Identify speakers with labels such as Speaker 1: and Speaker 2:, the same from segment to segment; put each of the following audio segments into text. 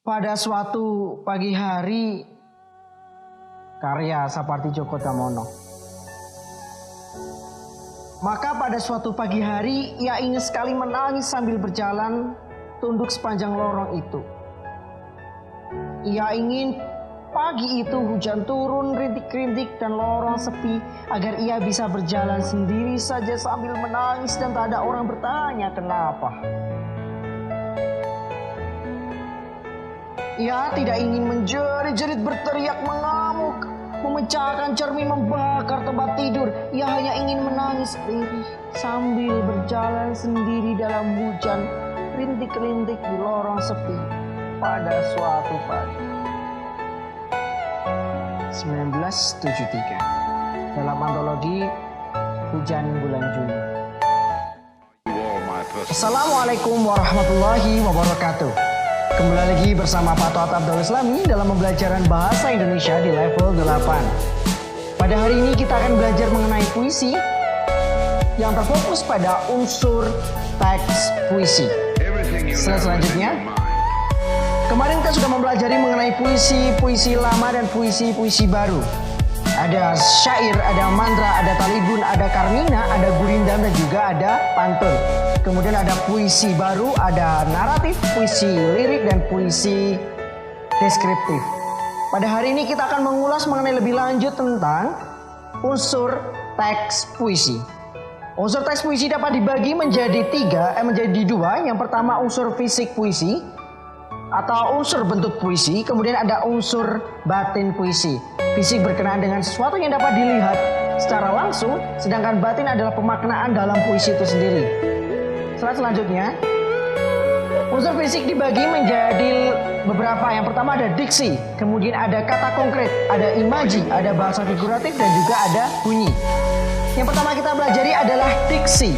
Speaker 1: Pada suatu pagi hari, karya Sapardi Djoko Damono. Maka pada suatu pagi hari, ia ingin sekali menangis sambil berjalan tunduk sepanjang lorong itu. Ia ingin pagi itu hujan turun rintik-rintik dan lorong sepi agar ia bisa berjalan sendiri saja sambil menangis dan tak ada orang bertanya kenapa. Ia tidak ingin menjerit-jerit, berteriak, mengamuk, memecahkan cermin, membakar tempat tidur. Ia hanya ingin menangis lirih sambil berjalan sendiri dalam hujan rintik-rintik di lorong sepi pada suatu pagi. 1973 dalam antologi Hujan Bulan Juni. Assalamualaikum warahmatullahi wabarakatuh. Kembali lagi bersama Pak Toat Abdul Islami dalam pembelajaran Bahasa Indonesia di level 8. Pada hari ini kita akan belajar mengenai puisi yang terfokus pada unsur teks puisi. Selanjutnya, kemarin kita sudah mempelajari mengenai puisi lama dan puisi baru. Ada syair, ada mantra, ada talibun, ada karmina, ada gurindam, dan juga ada pantun. Kemudian ada puisi baru, ada naratif, puisi lirik, dan puisi deskriptif. Pada hari ini kita akan mengulas mengenai lebih lanjut tentang unsur teks puisi. Unsur teks puisi dapat dibagi menjadi dua. Yang pertama unsur fisik puisi atau unsur bentuk puisi, kemudian ada unsur batin puisi. Fisik berkenaan dengan sesuatu yang dapat dilihat secara langsung, sedangkan batin adalah pemaknaan dalam puisi itu sendiri. Selanjutnya, unsur fisik dibagi menjadi beberapa. Yang pertama ada diksi, kemudian ada kata konkret, ada imaji, ada bahasa figuratif, dan juga ada bunyi. Yang pertama kita pelajari adalah diksi.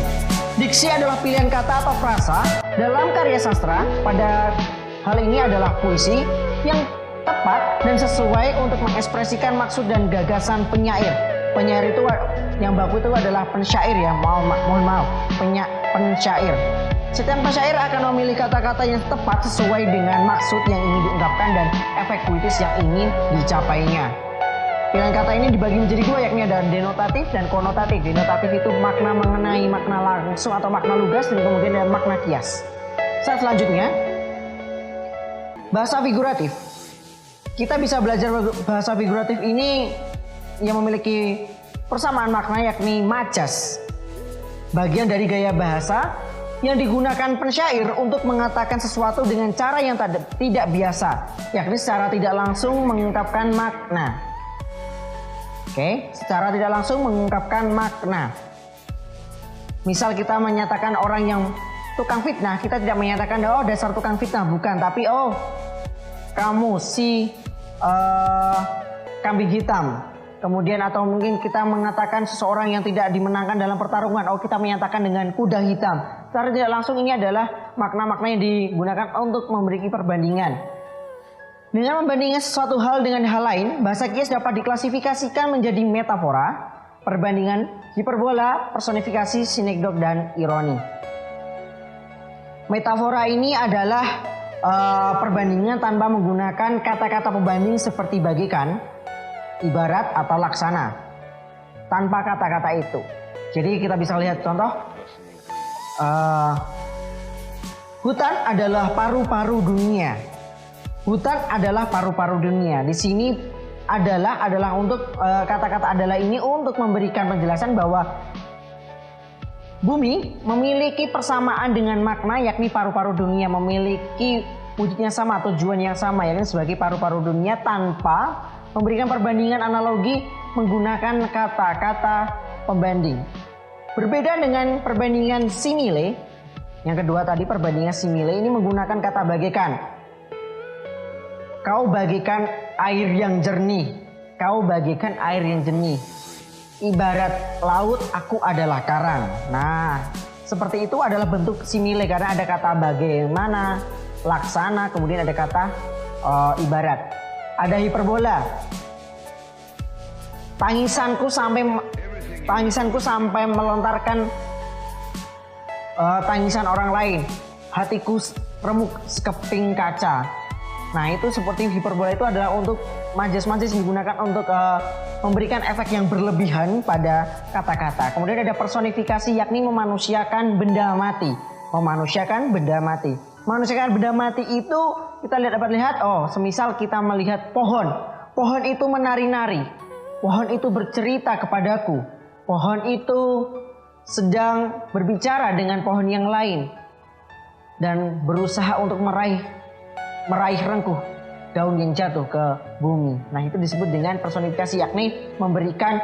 Speaker 1: Diksi adalah pilihan kata atau frasa dalam karya sastra. Pada hal ini adalah puisi yang tepat dan sesuai untuk mengekspresikan maksud dan gagasan penyair. Penyair itu yang baku itu adalah pensyair ya, mohon maaf, pensyair. Setiap pensyair akan memilih kata-kata yang tepat sesuai dengan maksud yang ingin diungkapkan dan efek puitis yang ingin dicapainya. Pilihan kata ini dibagi menjadi dua, yakni ada denotatif dan konotatif. Denotatif itu makna mengenai makna langsung atau makna lugas, dan kemudian ada makna kias. Selanjutnya, bahasa figuratif. Kita bisa belajar bahasa figuratif ini yang memiliki persamaan makna, yakni majas. Bagian dari gaya bahasa yang digunakan pensyair untuk mengatakan sesuatu dengan cara yang tidak biasa, yakni secara tidak langsung mengungkapkan makna. Secara tidak langsung mengungkapkan makna. Misal kita menyatakan orang yang tukang fitnah, kita tidak menyatakan oh dasar tukang fitnah, bukan, tapi oh kamu si kambing hitam. Kemudian atau mungkin kita mengatakan seseorang yang tidak dimenangkan dalam pertarungan, oh kita menyatakan dengan kuda hitam. Secara tidak langsung ini adalah makna-makna yang digunakan untuk memberi perbandingan. Dengan membandingkan sesuatu hal dengan hal lain, bahasa kias dapat diklasifikasikan menjadi metafora, perbandingan, hiperbola, personifikasi, sinekdot, dan ironi. Metafora ini adalah perbandingan tanpa menggunakan kata-kata pembanding seperti bagaikan, ibarat, atau laksana, tanpa kata-kata itu. Jadi kita bisa lihat contoh, hutan adalah paru-paru dunia. Hutan adalah paru-paru dunia. Di sini adalah untuk kata-kata adalah ini untuk memberikan penjelasan bahwa bumi memiliki persamaan dengan makna, yakni paru-paru dunia, memiliki wujudnya sama, tujuan yang sama, yakni sebagai paru-paru dunia, tanpa memberikan perbandingan analogi menggunakan kata-kata pembanding. Berbeda dengan perbandingan simile, yang kedua tadi perbandingan simile ini menggunakan kata bagaikan. Kau bagaikan air yang jernih, kau bagaikan air yang jernih. Ibarat laut, aku adalah karang. Nah, seperti itu adalah bentuk simile karena ada kata bagaimana, laksana, kemudian ada kata ibarat. Ada hiperbola. tangisanku sampai melontarkan tangisan orang lain. Hatiku remuk sekeping kaca. Nah, itu seperti hiperbola itu adalah untuk majas-majas digunakan untuk memberikan efek yang berlebihan pada kata-kata. Kemudian ada personifikasi, yakni memanusiakan benda mati. Memanusiakan benda mati. Memanusiakan benda mati itu kita dapat lihat, semisal kita melihat pohon. Pohon itu menari-nari. Pohon itu bercerita kepadaku. Pohon itu sedang berbicara dengan pohon yang lain dan berusaha untuk meraih rengkuh daun yang jatuh ke bumi. Nah, itu disebut dengan personifikasi, yakni memberikan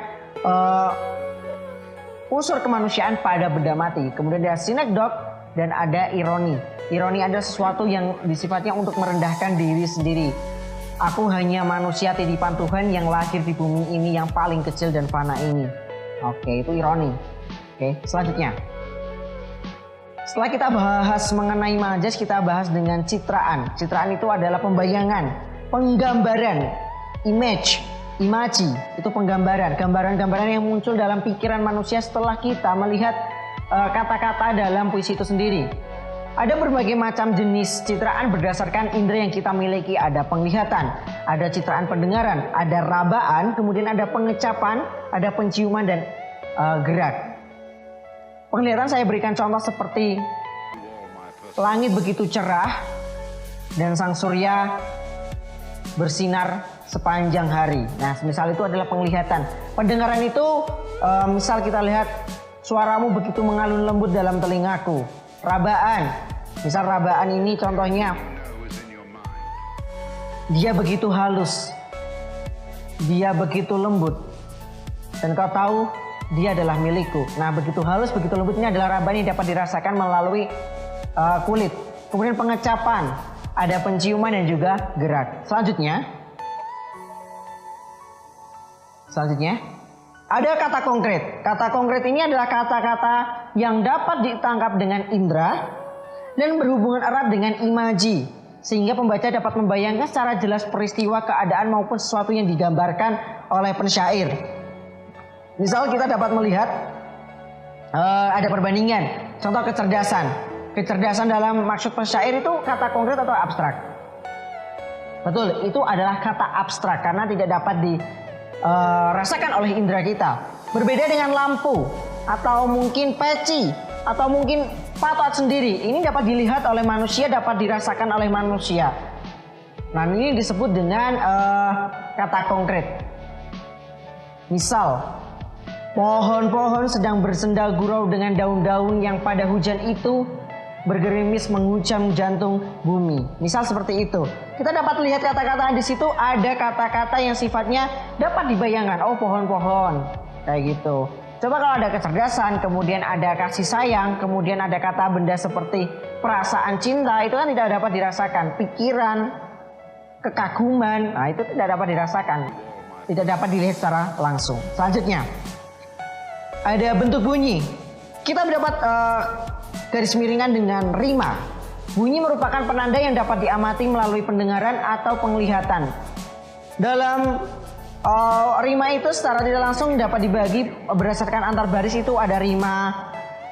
Speaker 1: unsur kemanusiaan pada benda mati. Kemudian ada synecdoche dan ada ironi. Ironi adalah sesuatu yang sifatnya untuk merendahkan diri sendiri. Aku hanya manusia titipan Tuhan yang lahir di bumi ini yang paling kecil dan fana ini. Oke, itu ironi. Oke, selanjutnya. Setelah kita bahas mengenai majas, kita bahas dengan citraan. Citraan itu adalah pembayangan, penggambaran, imaji, itu penggambaran, gambaran-gambaran yang muncul dalam pikiran manusia setelah kita melihat kata-kata dalam puisi itu sendiri. Ada berbagai macam jenis citraan berdasarkan indera yang kita miliki. Ada penglihatan, ada citraan pendengaran, ada rabaan, kemudian ada pengecapan, ada penciuman dan gerak. Penglihatan saya berikan contoh seperti langit begitu cerah dan sang surya bersinar sepanjang hari. Nah, misal itu adalah penglihatan. Pendengaran itu misal kita lihat suaramu begitu mengalun lembut dalam telingaku. Rabaan, misal rabaan ini contohnya dia begitu halus, dia begitu lembut, dan kau tahu dia adalah milikku. Nah, begitu halus, begitu lembutnya adalah rabaan yang dapat dirasakan melalui kulit. Kemudian pengecapan, ada penciuman dan juga gerak. Selanjutnya ada kata konkret. Kata konkret ini adalah kata-kata yang dapat ditangkap dengan indera dan berhubungan erat dengan imaji, sehingga pembaca dapat membayangkan secara jelas peristiwa, keadaan maupun sesuatu yang digambarkan oleh pensyair. Misal kita dapat melihat ada perbandingan. Contoh kecerdasan. Kecerdasan dalam maksud pensyair itu kata konkret atau abstrak? Betul, itu adalah kata abstrak karena tidak dapat dirasakan oleh indera kita. Berbeda dengan lampu atau mungkin peci atau mungkin patot sendiri. Ini dapat dilihat oleh manusia, dapat dirasakan oleh manusia. Nah, ini disebut dengan kata konkret. Misal, pohon-pohon sedang bersenda gurau dengan daun-daun yang pada hujan itu bergerimis menghujam jantung bumi. Misal seperti itu. Kita dapat lihat kata-kata di situ, ada kata-kata yang sifatnya dapat dibayangkan. Oh, pohon-pohon. Kayak gitu. Coba kalau ada kecerdasan, kemudian ada kasih sayang, kemudian ada kata benda seperti perasaan cinta, itu kan tidak dapat dirasakan. Pikiran, kekaguman, nah itu tidak dapat dirasakan. Tidak dapat dilihat secara langsung. Selanjutnya, ada bentuk bunyi. Kita mendapat garis miringan dengan rima. Bunyi merupakan penanda yang dapat diamati melalui pendengaran atau penglihatan. Dalam rima itu secara tidak langsung dapat dibagi berdasarkan antar baris. Itu ada rima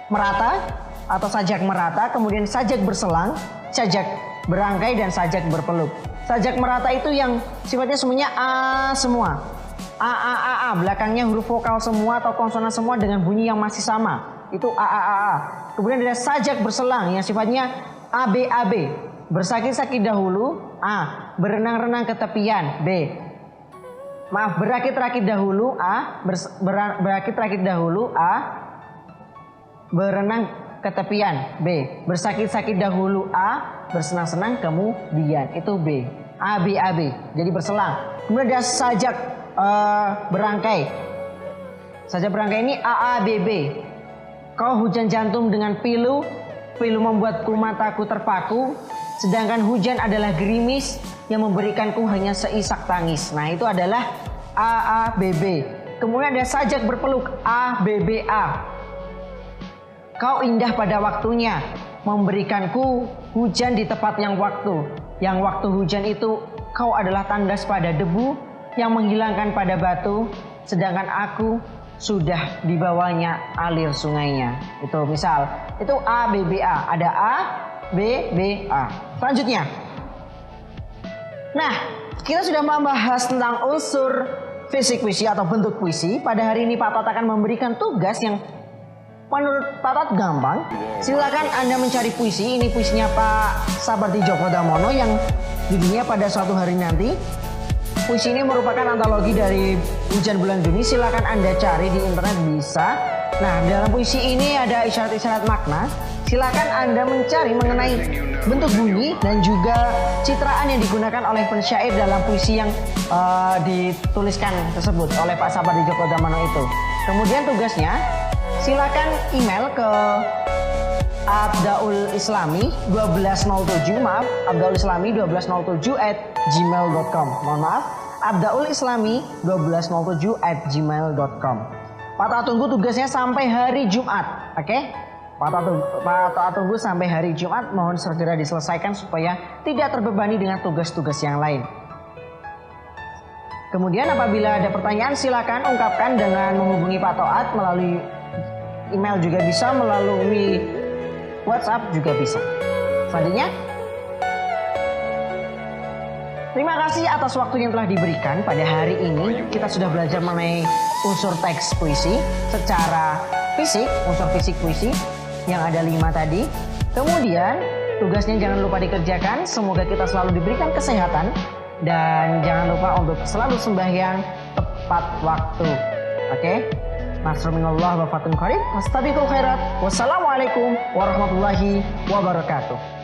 Speaker 1: merata atau sajak merata, kemudian sajak berselang, sajak berangkai, dan sajak berpeluk. Sajak merata itu yang sifatnya semuanya A semua. A, belakangnya huruf vokal semua atau konsonan semua dengan bunyi yang masih sama. Itu A. Kemudian ada sajak berselang yang sifatnya AB. Bersakit-sakit dahulu A. Berenang-renang ke tepian B. Maaf, berakit-rakit dahulu A. Berakit-rakit dahulu A. Berenang ke tepian B. Bersakit-sakit dahulu A. Bersenang-senang kemudian. Itu B. AB. Jadi berselang. Kemudian ada sajak berangkai. Sajak berangkai ini AABB. Kau hujan jantung dengan pilu, pilu membuatku mataku terpaku, sedangkan hujan adalah gerimis yang memberikanku hanya seisak tangis. Nah, itu adalah AABB. Kemudian ada sajak berpeluk ABBA. Kau indah pada waktunya, memberikanku hujan di tepat yang waktu. Yang waktu hujan itu kau adalah tandas pada debu, yang menghilangkan pada batu, sedangkan aku sudah di bawahnya alir sungainya. Itu misal, itu A, B, B, A. Ada A, B, B, A. Selanjutnya. Nah, kita sudah membahas tentang unsur fisik puisi atau bentuk puisi. Pada hari ini Pak Tot akan memberikan tugas yang menurut Pak Tot gampang. Silakan Anda mencari puisi. Ini puisinya Pak Sapardi Djoko Damono yang judulnya Pada Suatu Hari Nanti. Puisi ini merupakan antologi dari Hujan Bulan Juni. Silakan Anda cari di internet bisa. Nah, dalam puisi ini ada isyarat-isyarat makna. Silakan Anda mencari mengenai bentuk bunyi dan juga citraan yang digunakan oleh pensyair dalam puisi yang dituliskan tersebut oleh Pak Sapardi Djoko Damono itu. Kemudian tugasnya, silakan email ke abdaulislami 1207 maaf abdaulislami 1207@gmail.com. Mohon maaf, abdaulislami 1207@gmail.com. Pak Toha tunggu tugasnya sampai hari Jumat, oke? Pak Toha tunggu sampai hari Jumat, mohon segera diselesaikan supaya tidak terbebani dengan tugas-tugas yang lain. Kemudian apabila ada pertanyaan silakan ungkapkan dengan menghubungi Pak Toat melalui email juga bisa, melalui WhatsApp juga bisa. Selanjutnya, terima kasih atas waktu yang telah diberikan. Pada hari ini kita sudah belajar mengenai unsur teks puisi secara fisik, unsur fisik puisi yang ada 5 tadi. Kemudian tugasnya jangan lupa dikerjakan. Semoga kita selalu diberikan kesehatan dan jangan lupa untuk selalu sembahyang tepat waktu. Oke? Nasrul minallah wa fatun qarib. Astabiqul khairat. Wassalamualaikum warahmatullahi wabarakatuh.